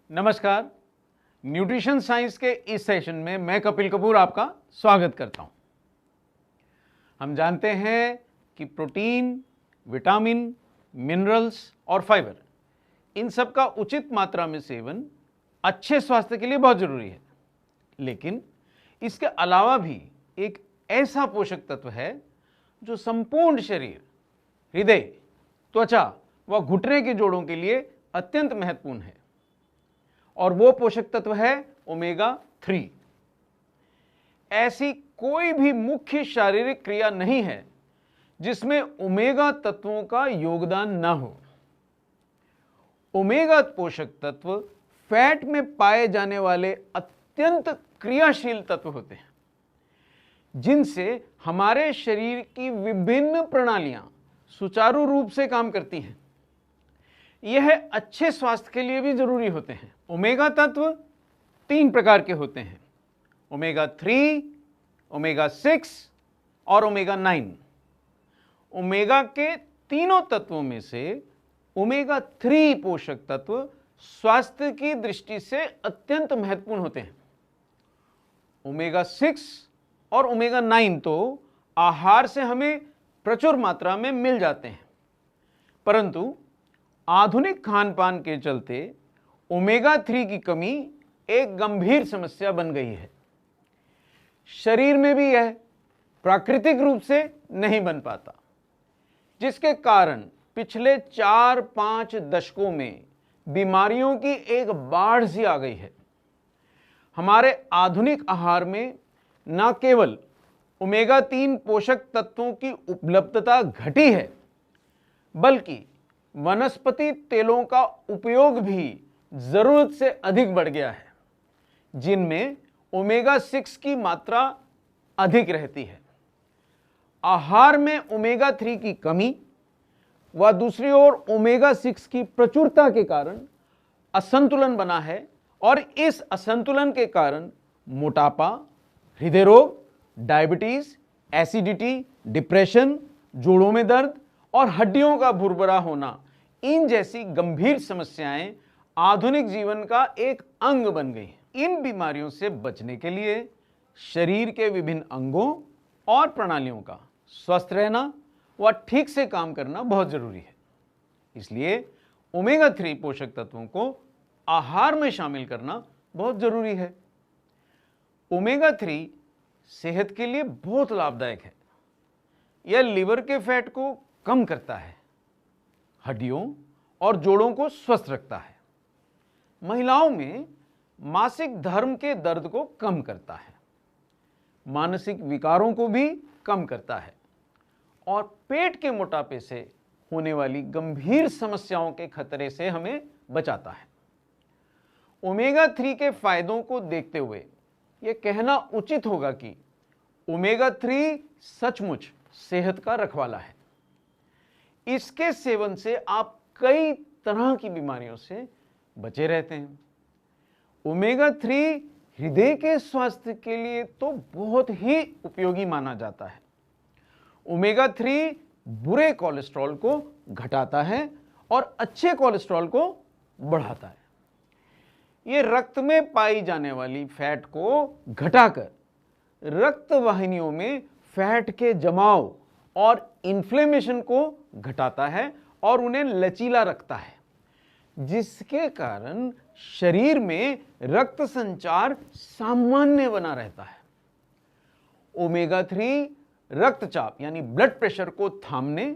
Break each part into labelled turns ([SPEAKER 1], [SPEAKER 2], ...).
[SPEAKER 1] नमस्कार। Nutrition science के इस सेशन में मैं कपिल कपूर आपका स्वागत करता हूं। हम जानते हैं कि प्रोटीन, विटामिन, मिनरल्स और फाइबर इन सब का उचित मात्रा में सेवन अच्छे स्वास्थ्य के लिए बहुत जरूरी है। लेकिन इसके अलावा भी एक ऐसा पोषक तत्व है जो संपूर्ण शरीर, हृदय, त्वचा व घुटने के जोड़ों के लिए अत्यंत महत्वपूर्ण है और वो पोषक तत्व है ओमेगा 3। ऐसी कोई भी मुख्य शारीरिक क्रिया नहीं है जिसमें ओमेगा तत्वों का योगदान ना हो। ओमेगा पोषक तत्व फैट में पाए जाने वाले अत्यंत क्रियाशील तत्व होते हैं जिनसे हमारे शरीर की विभिन्न प्रणालियां सुचारू रूप से काम करती हैं। यह अच्छे स्वास्थ्य के लिए भी जरूरी होते हैं। ओमेगा तत्व 3 प्रकार के होते हैं: ओमेगा 3, ओमेगा 6 और ओमेगा 9। ओमेगा के तीनों तत्वों में से ओमेगा 3 पोषक तत्व स्वास्थ्य की दृष्टि से अत्यंत महत्वपूर्ण होते हैं। ओमेगा 6 और ओमेगा 9 तो आहार से हमें प्रचुर मात्रा में मिल जाते हैं, परंतु आधुनिक खान पान के चलते ओमेगा 3 की कमी एक गंभीर समस्या बन गई है। शरीर में भी यह प्राकृतिक रूप से नहीं बन पाता, जिसके कारण पिछले 4-5 दशकों में बीमारियों की एक बाढ़ सी आ गई है। हमारे आधुनिक आहार में न केवल ओमेगा 3 पोषक तत्वों की उपलब्धता घटी है, बल्कि वनस्पति तेलों का उपयोग भी जरूरत से अधिक बढ़ गया है, जिनमें ओमेगा 6 की मात्रा अधिक रहती है। आहार में ओमेगा 3 की कमी व दूसरी ओर ओमेगा 6 की प्रचुरता के कारण असंतुलन बना है और इस असंतुलन के कारण मोटापा, हृदय रोग, डायबिटीज, एसिडिटी, डिप्रेशन, जोड़ों में दर्द और हड्डियों का भुरभुरा होना, इन जैसी गंभीर समस्याएं आधुनिक जीवन का एक अंग बन गई हैं। इन बीमारियों से बचने के लिए शरीर के विभिन्न अंगों और प्रणालियों का स्वस्थ रहना व ठीक से काम करना बहुत जरूरी है। इसलिए ओमेगा 3 पोषक तत्वों को आहार में शामिल करना बहुत जरूरी है। ओमेगा 3 सेहत के लिए बहुत लाभदायक है। यह लीवर के फैट को कम करता है, हड्डियों और जोड़ों को स्वस्थ रखता है, महिलाओं में मासिक धर्म के दर्द को कम करता है, मानसिक विकारों को भी कम करता है और पेट के मोटापे से होने वाली गंभीर समस्याओं के खतरे से हमें बचाता है। ओमेगा 3 के फायदों को देखते हुए यह कहना उचित होगा कि ओमेगा 3 सचमुच सेहत का रखवाला है। इसके सेवन से आप कई तरह की बीमारियों से बचे रहते हैं। ओमेगा 3 हृदय के स्वास्थ्य के लिए तो बहुत ही उपयोगी माना जाता है। ओमेगा 3 बुरे कोलेस्ट्रॉल को घटाता है और अच्छे कोलेस्ट्रॉल को बढ़ाता है। यह रक्त में पाई जाने वाली फैट को घटाकर रक्त वाहिनियों में फैट के जमाव और इन्फ्लेमेशन को घटाता है और उन्हें लचीला रखता है, जिसके कारण शरीर में रक्त संचार सामान्य बना रहता है। ओमेगा 3 रक्तचाप यानी ब्लड प्रेशर को थामने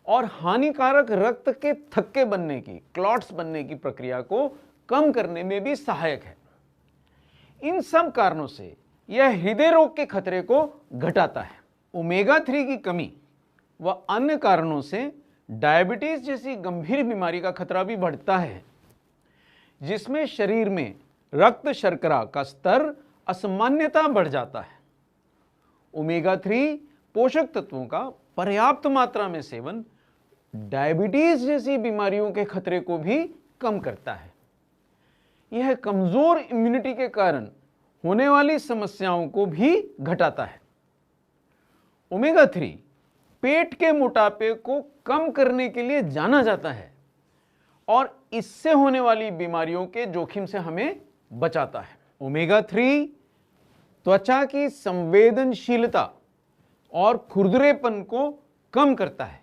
[SPEAKER 1] और हानिकारक रक्त के थक्के बनने की, क्लॉट्स बनने की प्रक्रिया को कम करने में भी सहायक है। इन सब कारणों से यह हृदय रोग के खतरे को घटाता है। ओमेगा 3 की कमी व अन्य कारणों से डायबिटीज जैसी गंभीर बीमारी का खतरा भी बढ़ता है, जिसमें शरीर में रक्त शर्करा का स्तर असामान्यता बढ़ जाता है। ओमेगा 3 पोषक तत्वों का पर्याप्त मात्रा में सेवन डायबिटीज जैसी बीमारियों के खतरे को भी कम करता है। यह कमजोर इम्यूनिटी के कारण होने वाली समस्याओं को भी घटाता है। ओमेगा 3 पेट के मोटापे को कम करने के लिए जाना जाता है और इससे होने वाली बीमारियों के जोखिम से हमें बचाता है। ओमेगा 3 त्वचा की संवेदनशीलता और खुरदरेपन को कम करता है।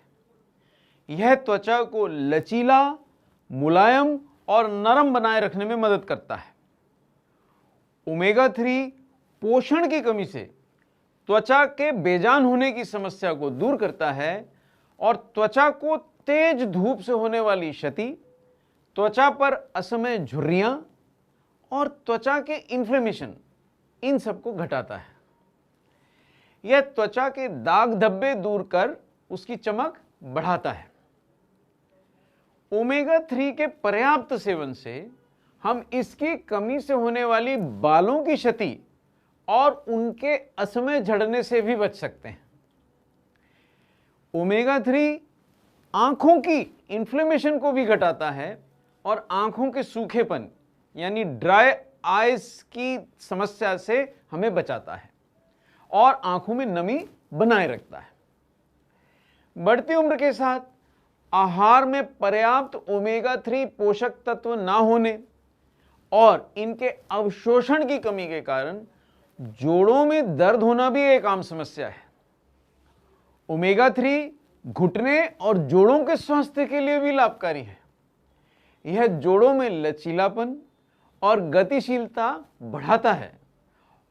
[SPEAKER 1] यह त्वचा को लचीला, मुलायम और नरम बनाए रखने में मदद करता है। ओमेगा 3 पोषण की कमी से त्वचा के बेजान होने की समस्या को दूर करता है और त्वचा को तेज धूप से होने वाली क्षति, त्वचा पर असमय झुर्रियां और त्वचा के इन्फ्लेमेशन, इन सबको घटाता है। यह त्वचा के दाग धब्बे दूर कर उसकी चमक बढ़ाता है। ओमेगा 3 के पर्याप्त सेवन से हम इसकी कमी से होने वाली बालों की क्षति और उनके असमय झड़ने से भी बच सकते हैं। ओमेगा 3 आंखों की इन्फ्लेमेशन को भी घटाता है और आंखों के सूखेपन यानी ड्राई आइज की समस्या से हमें बचाता है और आंखों में नमी बनाए रखता है। बढ़ती उम्र के साथ आहार में पर्याप्त ओमेगा 3 पोषक तत्व ना होने और इनके अवशोषण की कमी के कारण जोड़ों में दर्द होना भी एक आम समस्या है। ओमेगा 3 घुटने और जोड़ों के स्वास्थ्य के लिए भी लाभकारी है। यह जोड़ों में लचीलापन और गतिशीलता बढ़ाता है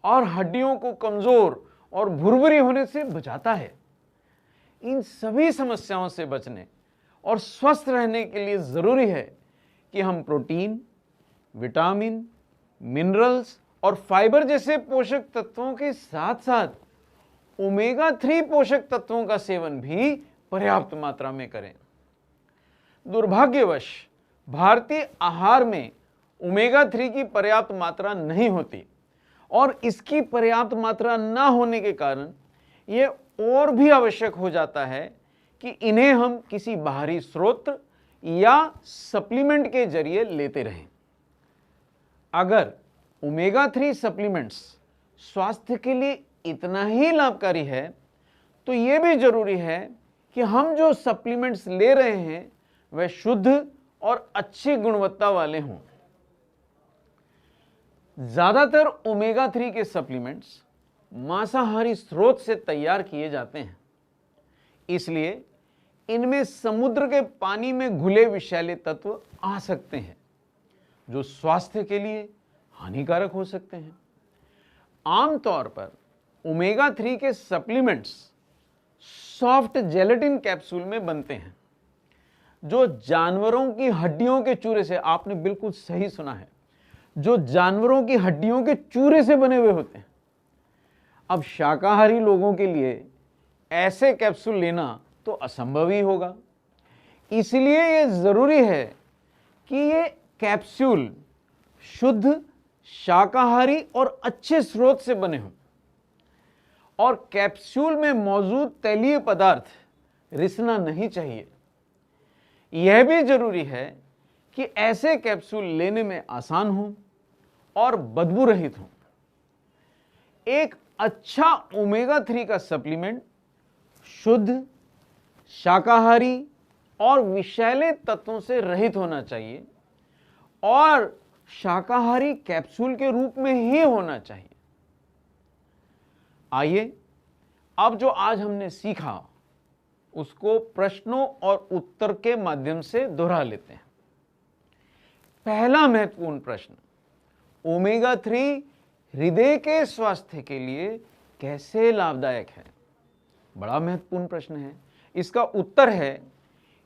[SPEAKER 1] और हड्डियों को कमजोर और भुरभुरी होने से बचाता है। इन सभी समस्याओं से बचने और स्वस्थ रहने के लिए जरूरी है कि हम प्रोटीन, विटामिन, मिनरल्स और फाइबर जैसे पोषक तत्वों के साथ साथ ओमेगा 3 पोषक तत्वों का सेवन भी पर्याप्त मात्रा में करें। दुर्भाग्यवश भारतीय आहार में ओमेगा 3 की पर्याप्त मात्रा नहीं होती और इसकी पर्याप्त मात्रा ना होने के कारण यह और भी आवश्यक हो जाता है कि इन्हें हम किसी बाहरी स्रोत या सप्लीमेंट के जरिए लेते रहें। अगर ओमेगा 3 सप्लीमेंट्स स्वास्थ्य के लिए इतना ही लाभकारी है तो यह भी जरूरी है कि हम जो सप्लीमेंट्स ले रहे हैं वह शुद्ध और अच्छी गुणवत्ता वाले हों। ज्यादातर ओमेगा 3 के सप्लीमेंट्स मांसाहारी स्रोत से तैयार किए जाते हैं, इसलिए इनमें समुद्र के पानी में घुले विषैले तत्व आ सकते हैं जो स्वास्थ्य के लिए हानिकारक हो सकते हैं। आमतौर पर ओमेगा 3 के सप्लीमेंट्स सॉफ्ट जेलेटिन कैप्सूल में बनते हैं जो जानवरों की हड्डियों के चूरे से, आपने बिल्कुल सही सुना है, जो जानवरों की हड्डियों के चूरे से बने हुए होते हैं। अब शाकाहारी लोगों के लिए ऐसे कैप्सूल लेना तो असंभव ही होगा, इसलिए यह जरूरी है कि ये कैप्सूल शुद्ध, शाकाहारी और अच्छे स्रोत से बने हों और कैप्सूल में मौजूद तैलीय पदार्थ रिसना नहीं चाहिए। यह भी जरूरी है कि ऐसे कैप्सूल लेने में आसान हो और बदबू रहित हो। एक अच्छा ओमेगा 3 का सप्लीमेंट शुद्ध, शाकाहारी और विषैले तत्वों से रहित होना चाहिए और शाकाहारी कैप्सूल के रूप में ही होना चाहिए। आइए अब जो आज हमने सीखा उसको प्रश्नों और उत्तर के माध्यम से दोहरा लेते हैं। पहला महत्वपूर्ण प्रश्न, ओमेगा 3 हृदय के स्वास्थ्य के लिए कैसे लाभदायक है? बड़ा महत्वपूर्ण प्रश्न है। इसका उत्तर है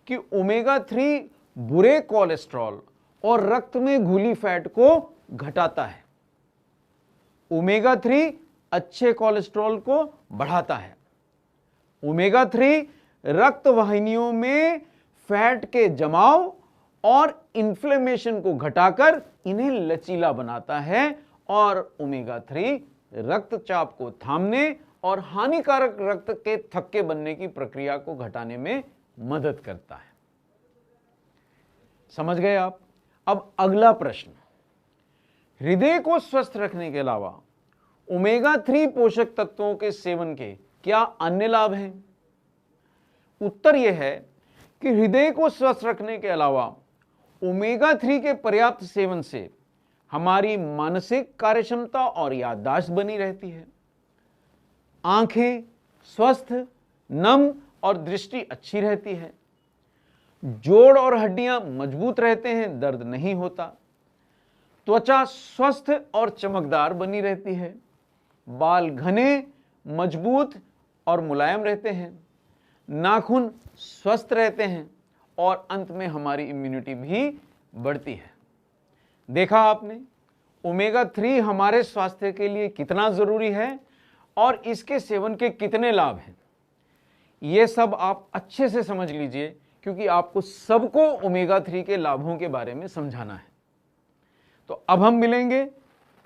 [SPEAKER 1] कि ओमेगा 3 बुरे कोलेस्ट्रॉल और रक्त में घुली फैट को घटाता है। ओमेगा 3 अच्छे कोलेस्ट्रॉल को बढ़ाता है। ओमेगा 3 रक्त वाहिनियों में फैट के जमाव और इन्फ्लेमेशन को घटाकर इन्हें लचीला बनाता है और ओमेगा 3 रक्तचाप को थामने और हानिकारक रक्त के थक्के बनने की प्रक्रिया को घटाने में मदद करता है। समझ गए आप? अब अगला प्रश्न, हृदय को स्वस्थ रखने के अलावा ओमेगा 3 पोषक तत्वों के सेवन के क्या अन्य लाभ हैं? उत्तर यह है कि हृदय को स्वस्थ रखने के अलावा ओमेगा 3 के पर्याप्त सेवन से हमारी मानसिक कार्यक्षमता और याददाश्त बनी रहती है, आंखें स्वस्थ, नम और दृष्टि अच्छी रहती है, जोड़ और हड्डियां मजबूत रहते हैं, दर्द नहीं होता, त्वचा स्वस्थ और चमकदार बनी रहती है, बाल घने, मजबूत और मुलायम रहते हैं, नाखून स्वस्थ रहते हैं और अंत में हमारी इम्यूनिटी भी बढ़ती है। देखा आपने ओमेगा 3 हमारे स्वास्थ्य के लिए कितना जरूरी है और इसके सेवन के कितने लाभ हैं। ये सब आप अच्छे से समझ लीजिए, क्योंकि आपको सबको ओमेगा 3 के लाभों के बारे में समझाना है। तो अब हम मिलेंगे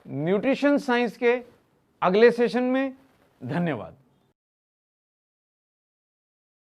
[SPEAKER 1] न्यूट्रिशन साइंस के अगले सेशन में। धन्यवाद।